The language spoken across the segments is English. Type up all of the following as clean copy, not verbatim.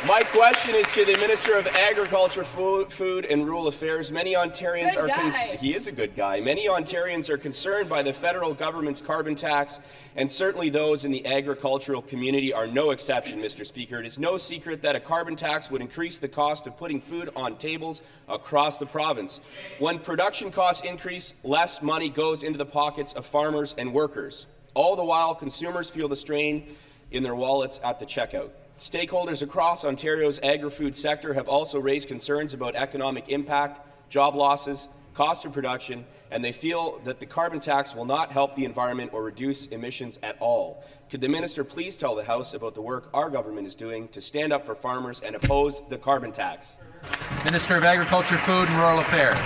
My question is to the Minister of Agriculture, Food and Rural Affairs. Many Ontarians he is a good guy. Many Ontarians are concerned by the federal government's carbon tax, and certainly those in the agricultural community are no exception, Mr. Speaker. It is no secret that a carbon tax would increase the cost of putting food on tables across the province. When production costs increase, less money goes into the pockets of farmers and workers. All the while, consumers feel the strain in their wallets at the checkout. Stakeholders across Ontario's agri-food sector have also raised concerns about economic impact, job losses, cost of production, and they feel that the carbon tax will not help the environment or reduce emissions at all. Could the minister please tell the House about the work our government is doing to stand up for farmers and oppose the carbon tax? Minister of Agriculture, Food and Rural Affairs.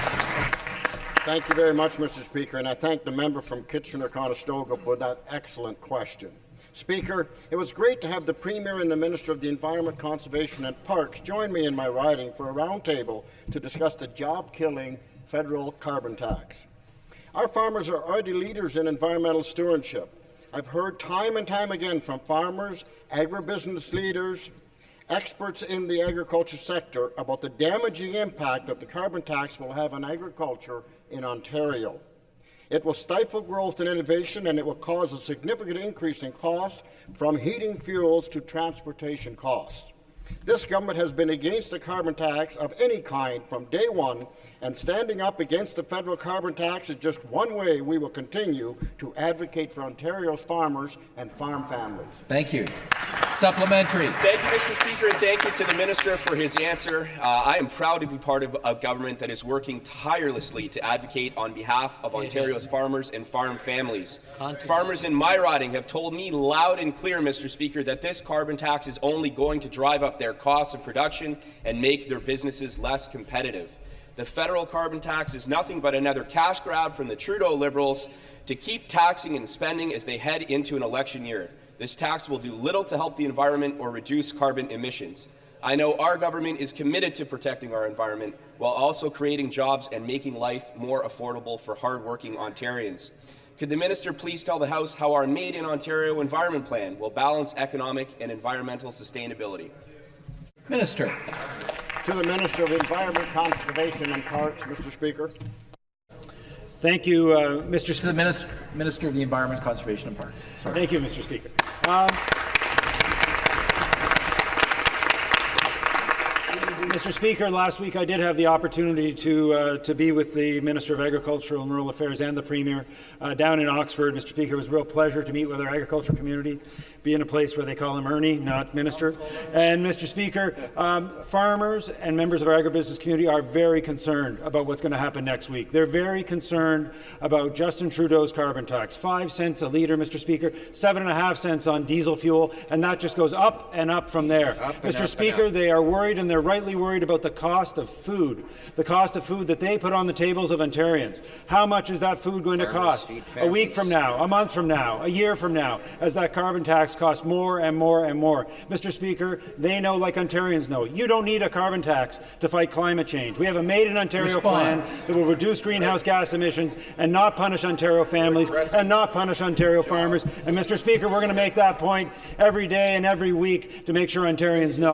Thank you very much, Mr. Speaker, and I thank the member from Kitchener-Conestoga for that excellent question. Speaker, it was great to have the Premier and the Minister of the Environment, Conservation and Parks join me in my riding for a roundtable to discuss the job-killing federal carbon tax. Our farmers are already leaders in environmental stewardship. I've heard time and time again from farmers, agribusiness leaders, experts in the agriculture sector about the damaging impact that the carbon tax will have on agriculture in Ontario. It will stifle growth and innovation, and it will cause a significant increase in cost from heating fuels to transportation costs. This government has been against the carbon tax of any kind from day one, and standing up against the federal carbon tax is just one way we will continue to advocate for Ontario's farmers and farm families. Thank you. Supplementary. Thank you, Mr. Speaker, and thank you to the Minister for his answer. I am proud to be part of a government that is working tirelessly to advocate on behalf of Ontario's farmers and farm families. Farmers in my riding have told me loud and clear, Mr. Speaker, that this carbon tax is only going to drive up their costs of production and make their businesses less competitive. The federal carbon tax is nothing but another cash grab from the Trudeau Liberals to keep taxing and spending as they head into an election year. This tax will do little to help the environment or reduce carbon emissions. I know our government is committed to protecting our environment while also creating jobs and making life more affordable for hard-working Ontarians. Could the minister please tell the House how our Made in Ontario Environment Plan will balance economic and environmental sustainability? Minister. To the Minister of Environment, Conservation and Parks, Mr. Speaker. Thank you, Mr. To the Minister of the Environment, Conservation and Parks. Sorry. Thank you, Mr. Speaker. Mr. Speaker, last week I did have the opportunity to be with the Minister of Agriculture and Rural Affairs and the Premier down in Oxford. Mr. Speaker, it was a real pleasure to meet with our agriculture community, be in a place where they call him Ernie, not Minister. And Mr. Speaker, farmers and members of our agribusiness community are very concerned about what's going to happen next week. They're very concerned about Justin Trudeau's carbon tax. 5 cents a litre, Mr. Speaker, 7.5 cents on diesel fuel, and that just goes up and up from there. Mr. Speaker, they are worried, and they're rightly worried about the cost of food that they put on the tables of Ontarians. How much is that food going to cost a week from now, a month from now, a year from now, as that carbon tax costs more and more and more? Mr. Speaker, they know, like Ontarians know, you don't need a carbon tax to fight climate change. We have a Made in Ontario plan that will reduce greenhouse gas emissions and not punish Ontario families and not punish Ontario farmers. And Mr. Speaker, we're going to make that point every day and every week to make sure Ontarians know.